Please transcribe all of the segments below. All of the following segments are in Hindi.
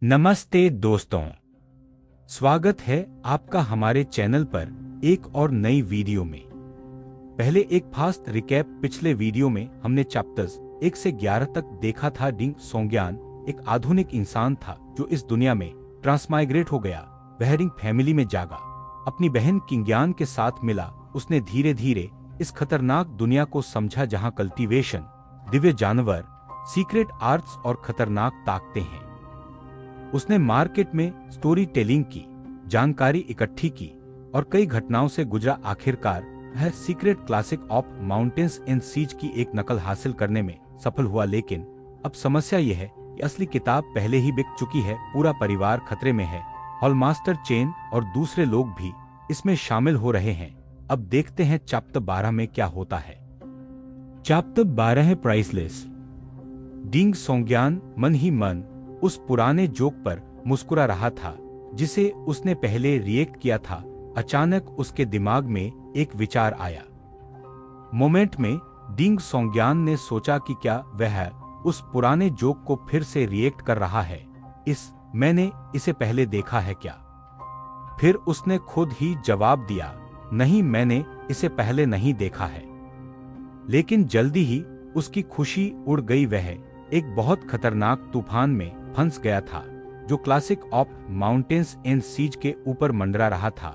नमस्ते दोस्तों, स्वागत है आपका हमारे चैनल पर एक और नई वीडियो में। पहले एक फास्ट रिकैप। पिछले वीडियो में हमने चैप्टर्स 1 से 11 तक देखा था। डिंग सोंग्यान एक आधुनिक इंसान था जो इस दुनिया में ट्रांसमाइग्रेट हो गया। वह रिंग फैमिली में जागा, अपनी बहन किंग्यान के साथ मिला। उसने धीरे धीरे इस खतरनाक दुनिया को समझा जहां कल्टीवेशन, दिव्य जानवर, सीक्रेट आर्ट्स और खतरनाक ताकतें हैं। उसने मार्केट में स्टोरी टेलिंग की, जानकारी इकट्ठी की और कई घटनाओं से गुजरा। आखिरकार वह secret classic of mountains and seas की एक नकल हासिल करने में सफल हुआ। लेकिन अब समस्या यह है कि असली किताब पहले ही बिक चुकी है। पूरा परिवार खतरे में है। हॉलमास्टर चेन और दूसरे लोग भी इसमें शामिल हो रहे हैं। अब देखते हैं चैप्टर 12 में क्या होता है। चैप्टर 12 है प्राइसलेस। डिंग सोंग्यान मन ही मन उस पुराने जोक पर मुस्कुरा रहा था जिसे उसने पहले रिएक्ट किया था। अचानक उसके दिमाग में एक विचार आया। मोमेंट में डिंग सोंग्यान ने सोचा कि क्या वह उस पुराने जोक को फिर से रिएक्ट कर रहा है। मैंने इसे पहले देखा है क्या? फिर उसने खुद ही जवाब दिया, नहीं, मैंने इसे पहले नहीं देखा है। लेकिन जल्दी ही उसकी खुशी उड़ गई। वह एक बहुत खतरनाक तूफान में फंस गया था जो classic of mountains and seas के ऊपर मंडरा रहा था।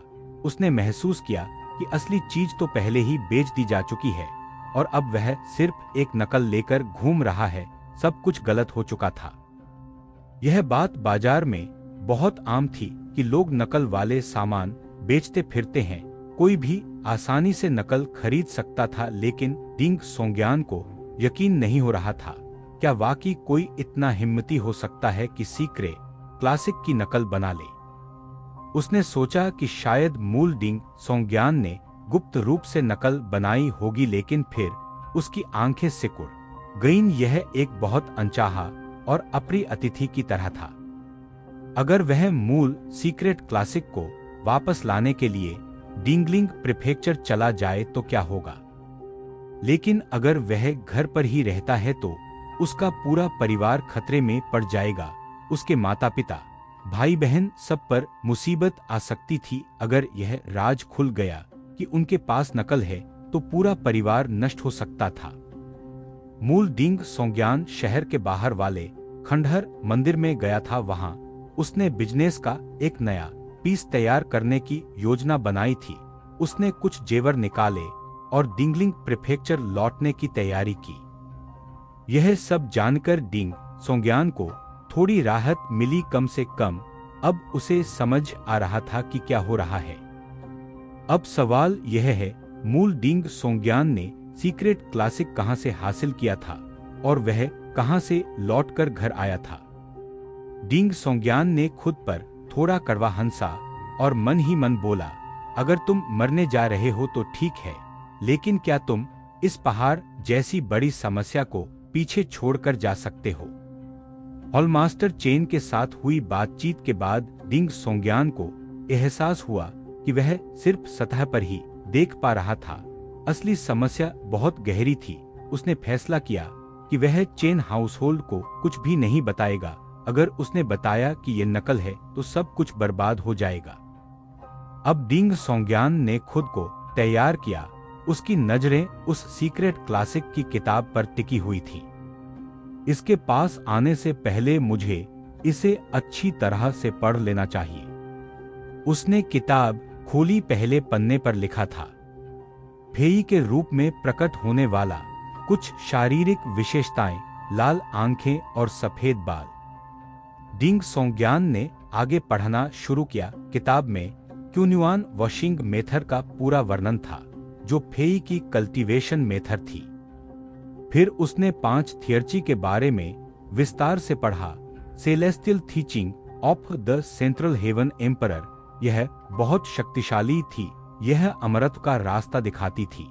उसने महसूस किया कि असली चीज तो पहले ही बेच दी जा चुकी है और अब वह सिर्फ एक नकल लेकर घूम रहा है। सब कुछ गलत हो चुका था। यह बात बाजार में बहुत आम थी कि लोग नकल वाले सामान बेचते फिरते हैं। कोई भी आसानी से नकल खरीद सकता था। लेकिन डिंग सोंग्यान को यकीन नहीं हो रहा था। क्या वाकई कोई इतना हिम्मती हो सकता है कि सीक्रेट क्लासिक की नकल बना ले? उसने सोचा कि शायद मूल डिंग सोंग्यान ने गुप्त रूप से नकल बनाई होगी। लेकिन फिर उसकी आंखें सिकुड़ गईं। यह एक बहुत अनचाहा और अप्रिय अतिथि की तरह था। अगर वह मूल सीक्रेट क्लासिक को वापस लाने के लिए डिंगलिंग प्रीफेक्चर चला जाए तो क्या होगा? लेकिन अगर वह घर पर ही रहता है तो उसका पूरा परिवार खतरे में पड़ जाएगा। उसके माता पिता, भाई बहन, सब पर मुसीबत आ सकती थी। अगर यह राज खुल गया कि उनके पास नकल है तो पूरा परिवार नष्ट हो सकता था। मूल डिंग सोंग्यान शहर के बाहर वाले खंडहर मंदिर में गया था। वहां उसने बिजनेस का एक नया पीस तैयार करने की योजना बनाई थी। उसने कुछ जेवर निकाले और डिंगलिंग प्रीफेक्चर लौटने की तैयारी की। यह सब जानकर डिंग सोंग्यान को थोड़ी राहत मिली। कम से कम अब उसे समझ आ रहा था कि क्या हो रहा है। अब सवाल यह है, मूल डिंग सोंग्यान ने सीक्रेट क्लासिक कहां से हासिल किया था और वह कहां से लौटकर घर आया था? डिंग सोंग्यान ने खुद पर थोड़ा कड़वा हंसा और मन ही मन बोला, अगर तुम मरने जा रहे हो तो ठीक है, लेकिन क्या तुम इस पहाड़ जैसी बड़ी समस्या को पीछे छोड़कर जा सकते हो? हॉलमास्टर चेन के साथ हुई बातचीत के बाद डिंग सोंग्यान को एहसास हुआ कि वह सिर्फ सतह पर ही देख पा रहा था। असली समस्या बहुत गहरी थी। उसने फैसला किया कि वह चेन हाउसहोल्ड को कुछ भी नहीं बताएगा। अगर उसने बताया कि ये नकल है तो सब कुछ बर्बाद हो जाएगा। अब डिंग सोंग्यान ने खुद को तैयार किया। उसकी नजरें उस सीक्रेट क्लासिक की किताब पर टिकी हुई थी। इसके पास आने से पहले मुझे इसे अच्छी तरह से पढ़ लेना चाहिए। उसने किताब खोली। पहले पन्ने पर लिखा था, फेई के रूप में प्रकट होने वाला, कुछ शारीरिक विशेषताएं, लाल आंखें और सफेद बाल। डिंग सोंग्यान ने आगे पढ़ना शुरू किया। किताब में क्यून्युआन वॉशिंग मेथड का पूरा वर्णन था जो फेई की कल्टीवेशन मेथड थी। फिर उसने 5 थियर्ची के बारे में विस्तार से पढ़ा। Celestial teaching of the central heaven emperor, यह बहुत शक्तिशाली थी। यह अमरत्व का रास्ता दिखाती थी।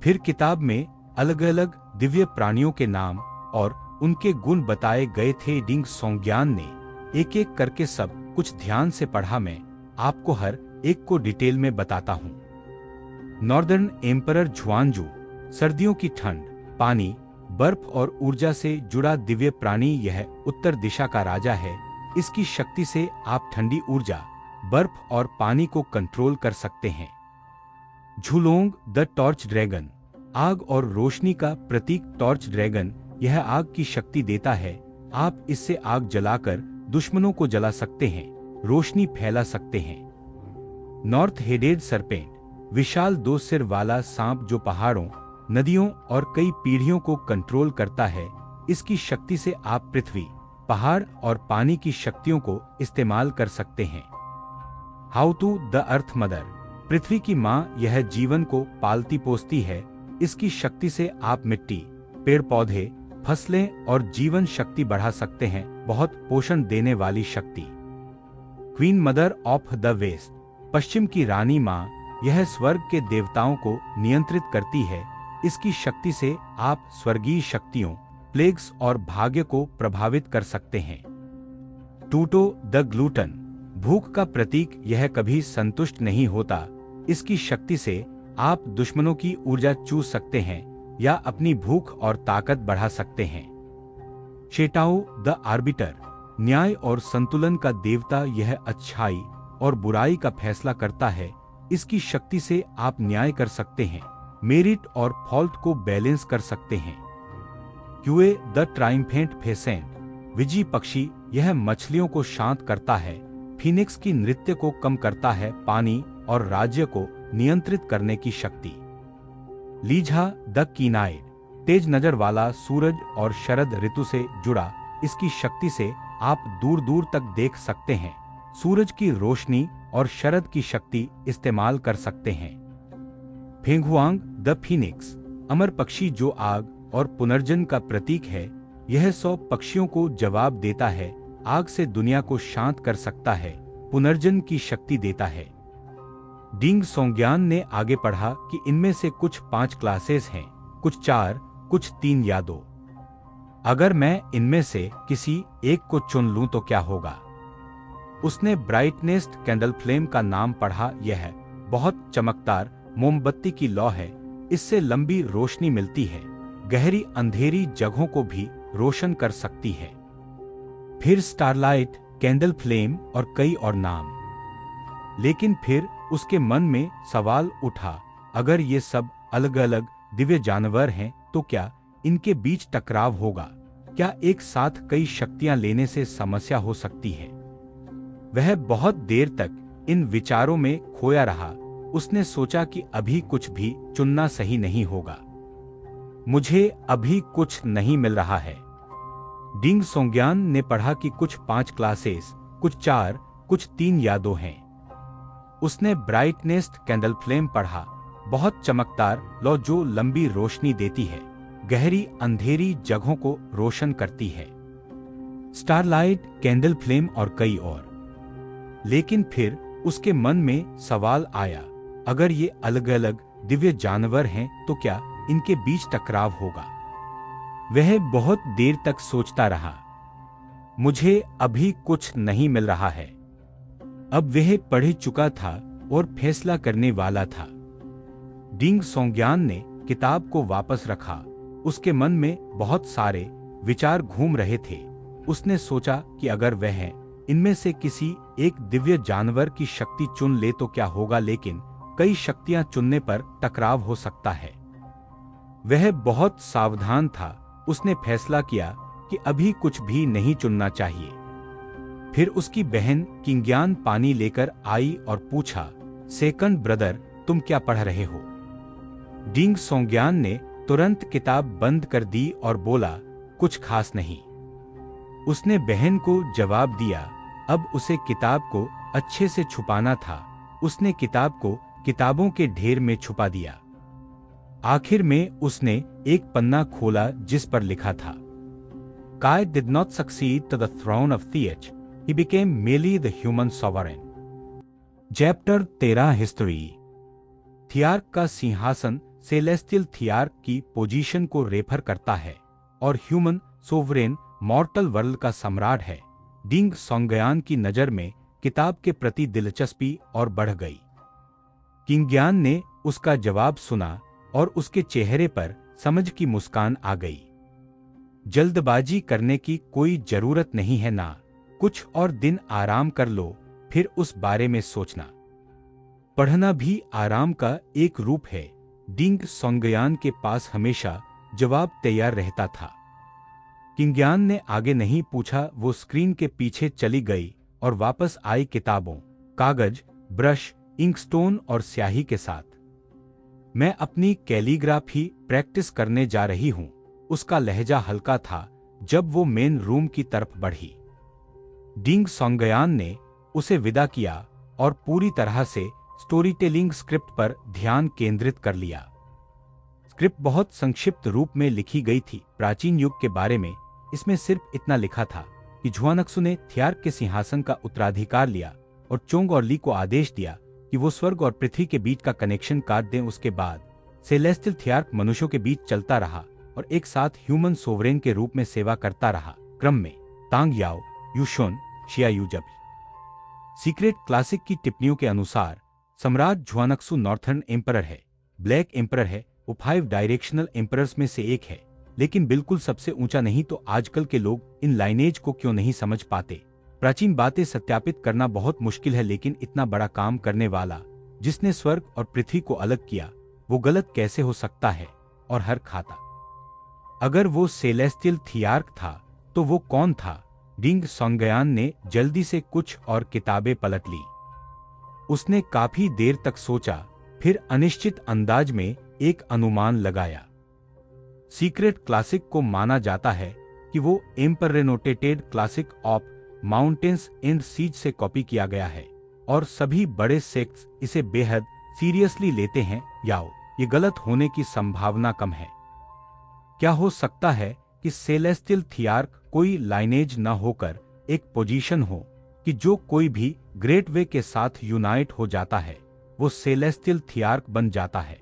फिर किताब में अलग अलग दिव्य प्राणियों के नाम और उनके गुण बताए गए थे। डिंग सोंग्यान ने एक एक करके सब कुछ ध्यान से पढ़ा। मैं आपको हर एक को डिटेल में बताता हूँ। नॉर्दर्न एम्परर झुआनजू, सर्दियों की ठंड, पानी, बर्फ और ऊर्जा से जुड़ा दिव्य प्राणी। यह उत्तर दिशा का राजा है। इसकी शक्ति से आप ठंडी ऊर्जा, बर्फ और पानी को कंट्रोल कर सकते हैं। झुलोंग द टॉर्च ड्रैगन, आग और रोशनी का प्रतीक टॉर्च ड्रैगन, यह आग की शक्ति देता है। आप इससे आग जलाकर दुश्मनों को जला सकते हैं, रोशनी फैला सकते हैं। नॉर्थ हेडेड सरपेंट, विशाल 2 सिर वाला सांप जो पहाड़ों, नदियों और कई पीढ़ियों को कंट्रोल करता है। इसकी शक्ति से आप पृथ्वी, पहाड़ और पानी की शक्तियों को इस्तेमाल कर सकते हैं। Hou Tu the earth mother, पृथ्वी की माँ, यह जीवन को पालती पोसती है। इसकी शक्ति से आप मिट्टी, पेड़ पौधे, फसलें और जीवन शक्ति बढ़ा सकते हैं। बहुत पोषण देने वाली शक्ति। Queen mother of the west, पश्चिम की रानी माँ, यह स्वर्ग के देवताओं को नियंत्रित करती है। इसकी शक्ति से आप स्वर्गीय शक्तियों, प्लेग्स और भाग्य को प्रभावित कर सकते हैं। टूटो द ग्लूटन, भूख का प्रतीक, यह कभी संतुष्ट नहीं होता। इसकी शक्ति से आप दुश्मनों की ऊर्जा चूस सकते हैं या अपनी भूख और ताकत बढ़ा सकते हैं। शेटाओ द आर्बिटर, न्याय और संतुलन का देवता, यह अच्छाई और बुराई का फैसला करता है। इसकी शक्ति से आप न्याय कर सकते हैं, मेरिट और फॉल्ट को बैलेंस कर सकते हैं। क्यूए द ट्राइम्फेंट फेसेंट, विजयी पक्षी, यह मछलियों को शांत करता है। फीनिक्स की नृत्य को कम करता है, पानी और राज्य को नियंत्रित करने की शक्ति। लीझा द कीनाइड, तेज नजर वाला सूरज और शरद ऋतु से जुड़ा। इसकी शक्ति से आप दूर दूर तक देख सकते हैं, सूरज की रोशनी और शरद की शक्ति इस्तेमाल कर सकते हैं। फेंगहुआंग द फीनिक्स, अमर पक्षी जो आग और पुनर्जन्म का प्रतीक है। यह 100 पक्षियों को जवाब देता है, आग से दुनिया को शांत कर सकता है, पुनर्जन्म की शक्ति देता है। डिंग सोंग्यान ने आगे पढ़ा कि इनमें से कुछ 5 क्लासेस हैं, कुछ 4, कुछ 3 या 2। अगर मैं इनमें से किसी एक को चुन लूं तो क्या होगा? उसने ब्राइटनेस कैंडल फ्लेम का नाम पढ़ा। यह बहुत चमकदार मोमबत्ती की लौ है। इससे लंबी रोशनी मिलती है, गहरी अंधेरी जगहों को भी रोशन कर सकती है। फिर स्टारलाइट, कैंडल फ्लेम और कई और नाम। लेकिन फिर उसके मन में सवाल उठा, अगर ये सब अलग अलग दिव्य जानवर हैं तो क्या इनके बीच टकराव होगा? क्या एक साथ कई शक्तियां लेने से समस्या हो सकती है? वह बहुत देर तक इन विचारों में खोया रहा। उसने सोचा कि अभी कुछ भी चुनना सही नहीं होगा। मुझे अभी कुछ नहीं मिल रहा है। डिंग सोंग्यान ने पढ़ा कि कुछ 5 क्लासेस, कुछ 4, कुछ 3 या 2 हैं। उसने ब्राइटनेस कैंडल फ्लेम पढ़ा, बहुत चमकदार लौ जो लंबी रोशनी देती है, गहरी अंधेरी जगहों को रोशन करती है। स्टारलाइट, कैंडल फ्लेम और कई और। लेकिन फिर उसके मन में सवाल आया, अगर ये अलग अलग दिव्य जानवर हैं तो क्या इनके बीच टकराव होगा? वह बहुत देर तक सोचता रहा। मुझे अभी कुछ नहीं मिल रहा है। अब वह पढ़ चुका था और फैसला करने वाला था। डिंग सोंग्यान ने किताब को वापस रखा। उसके मन में बहुत सारे विचार घूम रहे थे। उसने सोचा कि अगर वह इनमें से किसी एक दिव्य जानवर की शक्ति चुन ले तो क्या होगा, लेकिन कई शक्तियां चुनने पर टकराव हो सकता है। वह बहुत सावधान था। उसने फैसला किया कि अभी कुछ भी नहीं चुनना चाहिए। फिर उसकी बहन किंग्यान पानी लेकर आई और पूछा, सेकंड ब्रदर, तुम क्या पढ़ रहे हो? डिंग सोंग्यान ने तुरंत किताब बंद कर दी और बोला, कुछ खास नहीं। उसने बहन को जवाब दिया। अब उसे किताब को अच्छे से छुपाना था। उसने किताब को किताबों के ढेर में छुपा दिया। आखिर में उसने एक पन्ना खोला जिस पर लिखा था, Kai did not succeed to the throne of Theach. He became merely the human sovereign. Chapter 13 history. Thearch का सिंहासन सेलेस्टियल थियार्क की पोजीशन को रेफर करता है और ह्यूमन सोवरेन मॉर्टल वर्ल्ड का सम्राट है। डिंग सोंग्यान की नजर में किताब के प्रति दिलचस्पी और बढ़ गई। किंग्यान ने उसका जवाब सुना और उसके चेहरे पर समझ की मुस्कान आ गई। जल्दबाजी करने की कोई जरूरत नहीं है ना। कुछ और दिन आराम कर लो, फिर उस बारे में सोचना। पढ़ना भी आराम का एक रूप है। डिंग सोंगयान के पास हमेशा जवाब तैयार रहता था। किंगयान ने आगे नहीं पूछा, वो स्क्रीन के पीछे चली गई और वापस आई किताबों, कागज, ब्रश, इंकस्टोन और स्याही के साथ। मैं अपनी कैलीग्राफी प्रैक्टिस करने जा रही हूं। उसका लहजा हल्का था जब वो मेन रूम की तरफ बढ़ी। डिंग सोंगयान ने उसे विदा किया और पूरी तरह से स्टोरी टेलिंग स्क्रिप्ट पर ध्यान केंद्रित कर लिया। स्क्रिप्ट बहुत संक्षिप्त रूप में लिखी गई थी, प्राचीन युग के बारे में। इसमें सिर्फ इतना लिखा था कि झुआनक्सु ने थियार्क के सिंहासन का उत्तराधिकार लिया और चोंग और ली को आदेश दिया कि वो स्वर्ग और पृथ्वी के बीच का कनेक्शन काट दें। उसके बाद सेलेस्टियल थियार्क मनुष्यों के बीच चलता रहा और एक साथ ह्यूमन सोवरेन के रूप में सेवा करता रहा। क्रम में तांग याओ, यूशोन, शिया यूजब। सीक्रेट क्लासिक की टिप्पणियों के अनुसार सम्राट झुआनक्सु नॉर्थर्न एम्परर है, ब्लैक एम्परर है। वो 5 डायरेक्शनल एम्परर्स में से एक है, लेकिन बिल्कुल सबसे ऊंचा नहीं। तो आजकल के लोग इन लाइनेज को क्यों नहीं समझ पाते? प्राचीन बातें सत्यापित करना बहुत मुश्किल है, लेकिन इतना बड़ा काम करने वाला, जिसने स्वर्ग और पृथ्वी को अलग किया, वो गलत कैसे हो सकता है? और हर खाता, अगर वो सेलेस्टियल थियार्क था तो वो कौन था? डिंग सोंगयान ने जल्दी से कुछ और किताबें पलट ली। उसने काफी देर तक सोचा, फिर अनिश्चित अंदाज में एक अनुमान लगाया। सीक्रेट क्लासिक को माना जाता है कि वो एम्परेनोटेटेड classic of mountains and seas से कॉपी किया गया है और सभी बड़े सेक्ट्स इसे बेहद सीरियसली लेते हैं। याओ, ये गलत होने की संभावना कम है। क्या हो सकता है कि सेलेस्टियल थियार्क कोई लाइनेज न होकर एक पोजीशन हो कि जो कोई भी ग्रेट वे के साथ यूनाइट हो जाता है वो सेलेस्टियल थियार्क बन जाता है?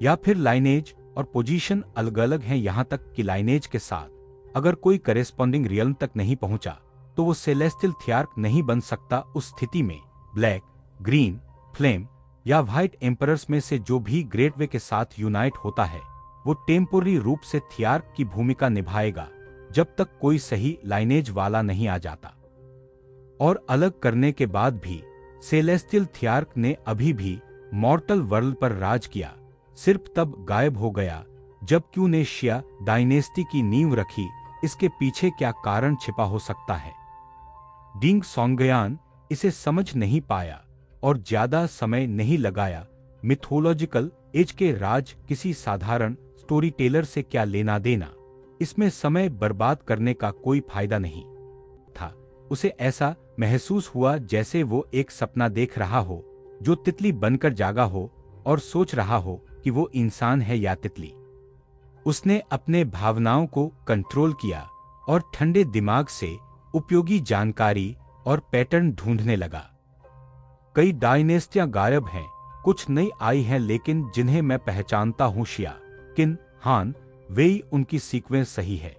या फिर लाइनेज और पोजीशन अलग अलग हैं, यहां तक कि लाइनेज के साथ अगर कोई करेस्पॉन्डिंग रियल्म तक नहीं पहुंचा तो वो सेलेस्टियल थियार्क नहीं बन सकता। उस स्थिति में ब्लैक, ग्रीन, फ्लेम या व्हाइट एम्परर्स में से जो भी ग्रेट वे के साथ यूनाइट होता है वो टेम्पोररी रूप से थियार्क की भूमिका निभाएगा जब तक कोई सही लाइनेज वाला नहीं आ जाता। और अलग करने के बाद भी सेलेस्टियल थियार्क ने अभी भी मॉर्टल वर्ल्ड पर राज किया, सिर्फ तब गायब हो गया जब क्यू ने शिया डायनेस्टी की नींव रखी। इसके पीछे क्या कारण छिपा हो सकता है? डिंग सोंगयान इसे समझ नहीं पाया और ज्यादा समय नहीं लगाया। मिथोलॉजिकल एज के राज किसी साधारण स्टोरी टेलर से क्या लेना देना? इसमें समय बर्बाद करने का कोई फायदा नहीं था। उसे ऐसा महसूस हुआ जैसे वो एक सपना देख रहा हो जो तितली बनकर जागा हो और सोच रहा हो कि वो इंसान है या तितली। उसने अपने भावनाओं को कंट्रोल किया और ठंडे दिमाग से उपयोगी जानकारी और पैटर्न ढूंढने लगा। कई डायनेस्टियां गायब हैं, कुछ नई आई हैं, लेकिन जिन्हें मैं पहचानता हूं शिया, किन, हान, वेई, उनकी सीक्वेंस सही है।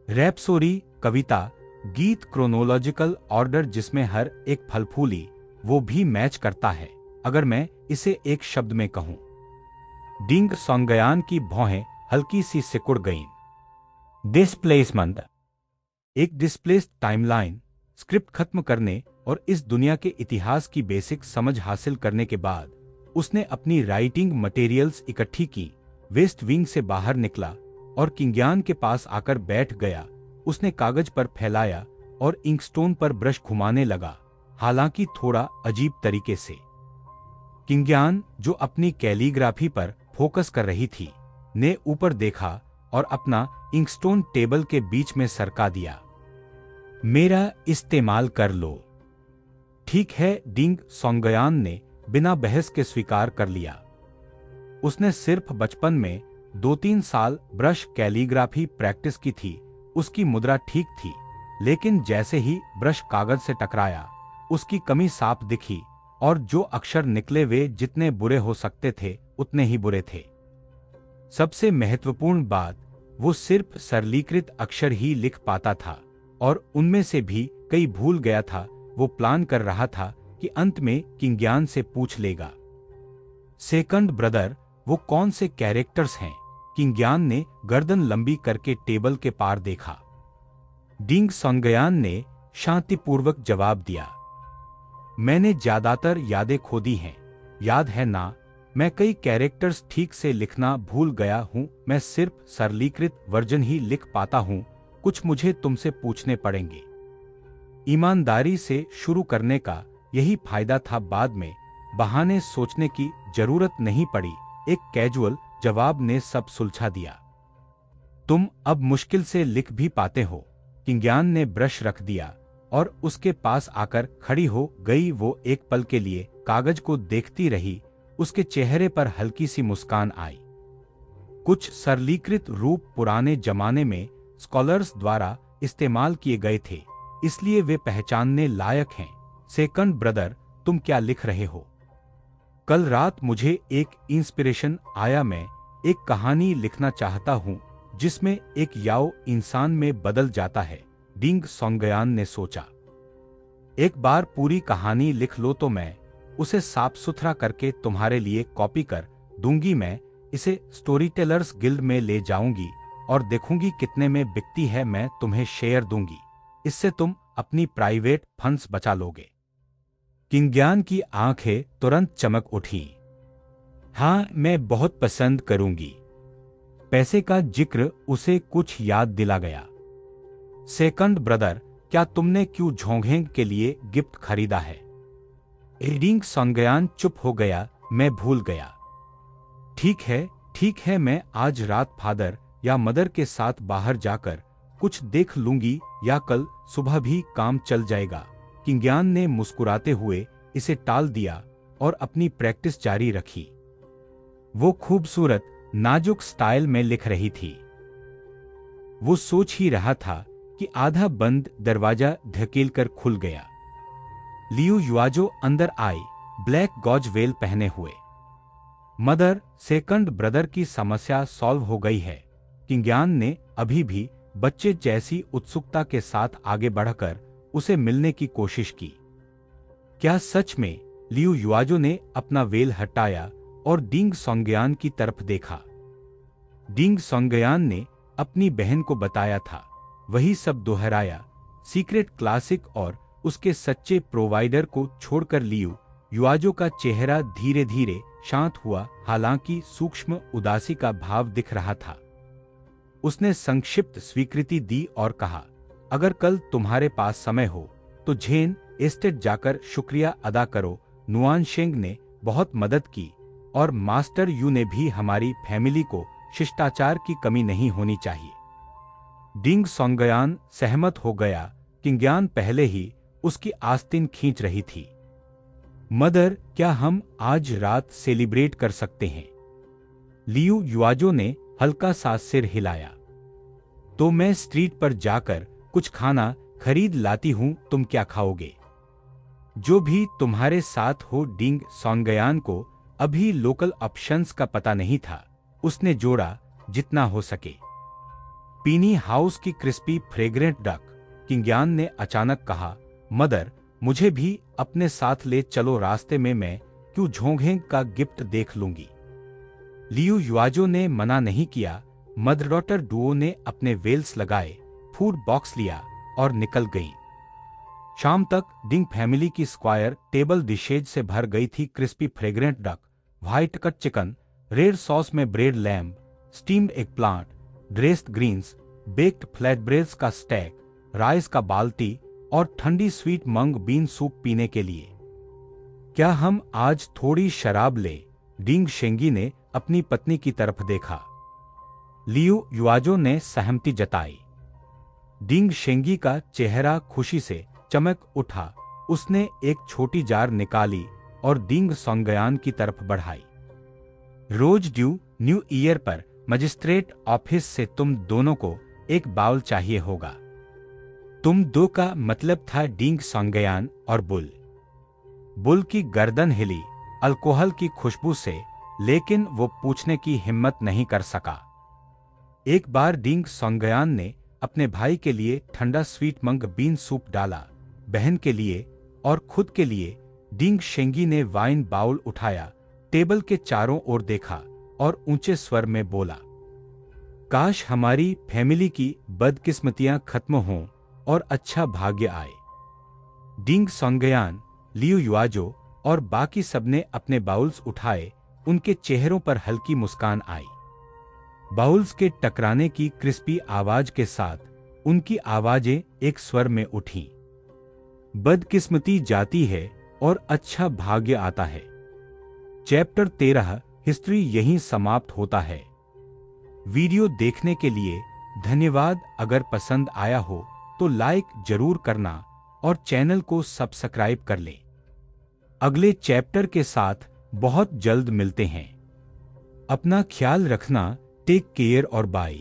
रैप्सोडी, कविता, गीत, क्रोनोलॉजिकल ऑर्डर जिसमें हर एक फलफूली वो भी मैच करता है। अगर मैं इसे एक शब्द में कहूं, डिंग सोंगयान की भौहें हल्की सी सिकुड़ गईं। डिस्प्लेसमेंट, एक डिस्प्लेस्ड टाइमलाइन। स्क्रिप्ट खत्म करने और इस दुनिया के इतिहास की बेसिक समझ हासिल करने के बाद उसने अपनी राइटिंग मटेरियल्स इकट्ठी की, वेस्ट विंग से बाहर निकला और किंगयान के पास आकर बैठ गया। उसने कागज पर फैलाया और इंकस्टोन पर ब्रश घुमाने लगा, हालांकि थोड़ा अजीब तरीके से। किंगयान, जो अपनी कैलीग्राफी पर फोकस कर रही थी, ने ऊपर देखा और अपना इंकस्टोन टेबल के बीच में सरका दिया। मेरा इस्तेमाल कर लो। ठीक है, डिंग सोंगयान ने बिना बहस के स्वीकार कर लिया। उसने सिर्फ बचपन में 2-3 साल ब्रश कैलीग्राफी प्रैक्टिस की थी। उसकी मुद्रा ठीक थी, लेकिन जैसे ही ब्रश कागज से टकराया उसकी कमी साफ दिखी और जो अक्षर निकले वे जितने बुरे हो सकते थे उतने ही बुरे थे। सबसे महत्वपूर्ण बात, वो सिर्फ सरलीकृत अक्षर ही लिख पाता था और उनमें से भी कई भूल गया था। वो प्लान कर रहा था कि अंत में किंगयान से पूछ लेगा, सेकंड ब्रदर, वो कौन से कैरेक्टर्स हैं? किंगयान ने गर्दन लंबी करके टेबल के पार देखा। डिंग सोंगयान ने शांतिपूर्वक जवाब दिया। मैंने ज्यादातर यादें खो दी हैं, याद है ना? मैं कई कैरेक्टर्स ठीक से लिखना भूल गया हूँ। मैं सिर्फ सरलीकृत वर्जन ही लिख पाता हूँ। कुछ मुझे तुमसे पूछने पड़ेंगे। ईमानदारी से शुरू करने का यही फायदा था। बाद में बहाने सोचने की जरूरत नहीं पड़ी। एक कैजुअल जवाब ने सब सुलझा दिया। तुम अब मुश्किल से लिख भी पाते हो। किंग्यान ने ब्रश रख दिया और उसके पास आकर खड़ी हो गई। वो एक पल के लिए कागज को देखती रही। उसके चेहरे पर हल्की सी मुस्कान आई। कुछ सरलीकृत रूप पुराने जमाने में स्कॉलर्स द्वारा इस्तेमाल किए गए थे, इसलिए वे पहचानने लायक हैं। सेकंड ब्रदर, तुम क्या लिख रहे हो? कल रात मुझे एक इंस्पिरेशन आया। मैं एक कहानी लिखना चाहता हूँ जिसमें एक याओ इंसान में बदल जाता है। डिंग सोंगयान ने सोचा। एक बार पूरी कहानी लिख लो तो मैं उसे साफ सुथरा करके तुम्हारे लिए कॉपी कर दूंगी। मैं इसे स्टोरी टेलर्स गिल्ड में ले जाऊंगी और देखूंगी कितने में बिकती है। मैं तुम्हें शेयर दूंगी। इससे तुम अपनी प्राइवेट फंड्स बचा लोगे। किंग्यान की आंखें तुरंत चमक उठी। हाँ, मैं बहुत पसंद करूंगी। पैसे का जिक्र उसे कुछ याद दिला गया। सेकंड ब्रदर, क्या तुमने क्यों झोंघेंग के लिए गिफ्ट खरीदा है? डिंग सोंगयान चुप हो गया। मैं भूल गया। ठीक है, मैं आज रात फादर या मदर के साथ बाहर जाकर कुछ देख लूंगी, या कल सुबह भी काम चल जाएगा। किंग्यान ने मुस्कुराते हुए इसे टाल दिया और अपनी प्रैक्टिस जारी रखी। वो खूबसूरत नाजुक स्टाइल में लिख रही थी। वो सोच ही रहा था कि आधा बंद दरवाजा धकेलकर खुल गया। लियू युआजो अंदर आई, ब्लैक गॉज वेल पहने हुए। मदर, सेकंड ब्रदर की समस्या सॉल्व हो गई है। किंग्यान ने अभी भी बच्चे जैसी उत्सुकता के साथ आगे बढ़कर उसे मिलने की कोशिश की। क्या सच में? लियू युआजो ने अपना वेल हटाया और डिंग सोंगयान की तरफ देखा। डिंग सोंगयान ने अपनी बहन को बताया था, वही सब दोहराया। सीक्रेट क्लासिक और उसके सच्चे प्रोवाइडर को छोड़कर लियू युआजो का चेहरा धीरे धीरे शांत हुआ, हालांकि सूक्ष्म उदासी का भाव दिख रहा था। उसने संक्षिप्त स्वीकृति दी और कहा, अगर कल तुम्हारे पास समय हो तो झेन एस्टेट जाकर शुक्रिया अदा करो। नुआनशेंग ने बहुत मदद की और मास्टर यू ने भी। हमारी फैमिली को शिष्टाचार की कमी नहीं होनी चाहिए। डिंग सोंगयान सहमत हो गया। किंग्यान पहले ही उसकी आस्तीन खींच रही थी। मदर, क्या हम आज रात सेलिब्रेट कर सकते हैं? लियू युआजो ने हल्का सा सिर हिलाया। तो मैं स्ट्रीट पर जाकर कुछ खाना खरीद लाती हूं। तुम क्या खाओगे? जो भी तुम्हारे साथ हो। डिंग सोंगयान को अभी लोकल ऑप्शंस का पता नहीं था। उसने जोड़ा, जितना हो सके। पीनी हाउस की क्रिस्पी फ्रेग्रेंट डक। किंग्यान ने अचानक कहा, मदर, मुझे भी अपने साथ ले चलो। रास्ते में मैं क्यों झोंघेंग का गिफ्ट देख लूंगी। लियू युआजो ने मना नहीं किया। मदर डॉटर डुओ ने अपने वेल्स लगाए, फूड बॉक्स लिया और निकल गईं। शाम तक डिंग फैमिली की स्क्वायर टेबल डिशेज से भर गई थी। Crispy fragrant duck, white cut chicken, red sauce में braised lamb, steamed eggplant, dressed greens, baked flatbreads का स्टैक, राइस का बाल्टी और ठंडी स्वीट मंग बीन सूप पीने के लिए। क्या हम आज थोड़ी शराब ले? डिंग शेंगी ने अपनी पत्नी की तरफ देखा। लियू युआजो ने सहमति जताई। डिंग शेंगी का चेहरा खुशी से चमक उठा। उसने एक छोटी जार निकाली और डिंग सोंगयान की तरफ बढ़ाई। रोज ड्यू न्यू ईयर पर मजिस्ट्रेट ऑफिस से तुम दोनों को एक बाउल चाहिए होगा। तुम दो का मतलब था डिंग सोंगयान और बुल। बुल की गर्दन हिली अल्कोहल की खुशबू से, लेकिन वो पूछने की हिम्मत नहीं कर सका। एक बार डिंग सोंगयान ने अपने भाई के लिए ठंडा स्वीट मंग बीन सूप डाला, बहन के लिए और खुद के लिए। डिंग शेंगी ने वाइन बाउल उठाया, टेबल के चारों ओर देखा और ऊंचे स्वर में बोला, काश हमारी फैमिली की बदकिस्मतियां खत्म हों और अच्छा भाग्य आए। डिंग सोंगयान, लियू युआजो और बाकी सबने अपने बाउल्स उठाए। उनके चेहरों पर हल्की मुस्कान आई। बाउल्स के टकराने की क्रिस्पी आवाज के साथ उनकी आवाजें एक स्वर में उठीं। बदकिस्मती जाती है और अच्छा भाग्य आता है। चैप्टर 13 हिस्ट्री यहीं समाप्त होता है। वीडियो देखने के लिए धन्यवाद। अगर पसंद आया हो तो लाइक जरूर करना और चैनल को सब्सक्राइब कर लें। अगले चैप्टर के साथ बहुत जल्द मिलते हैं। अपना ख्याल रखना। टेक केयर और बाय।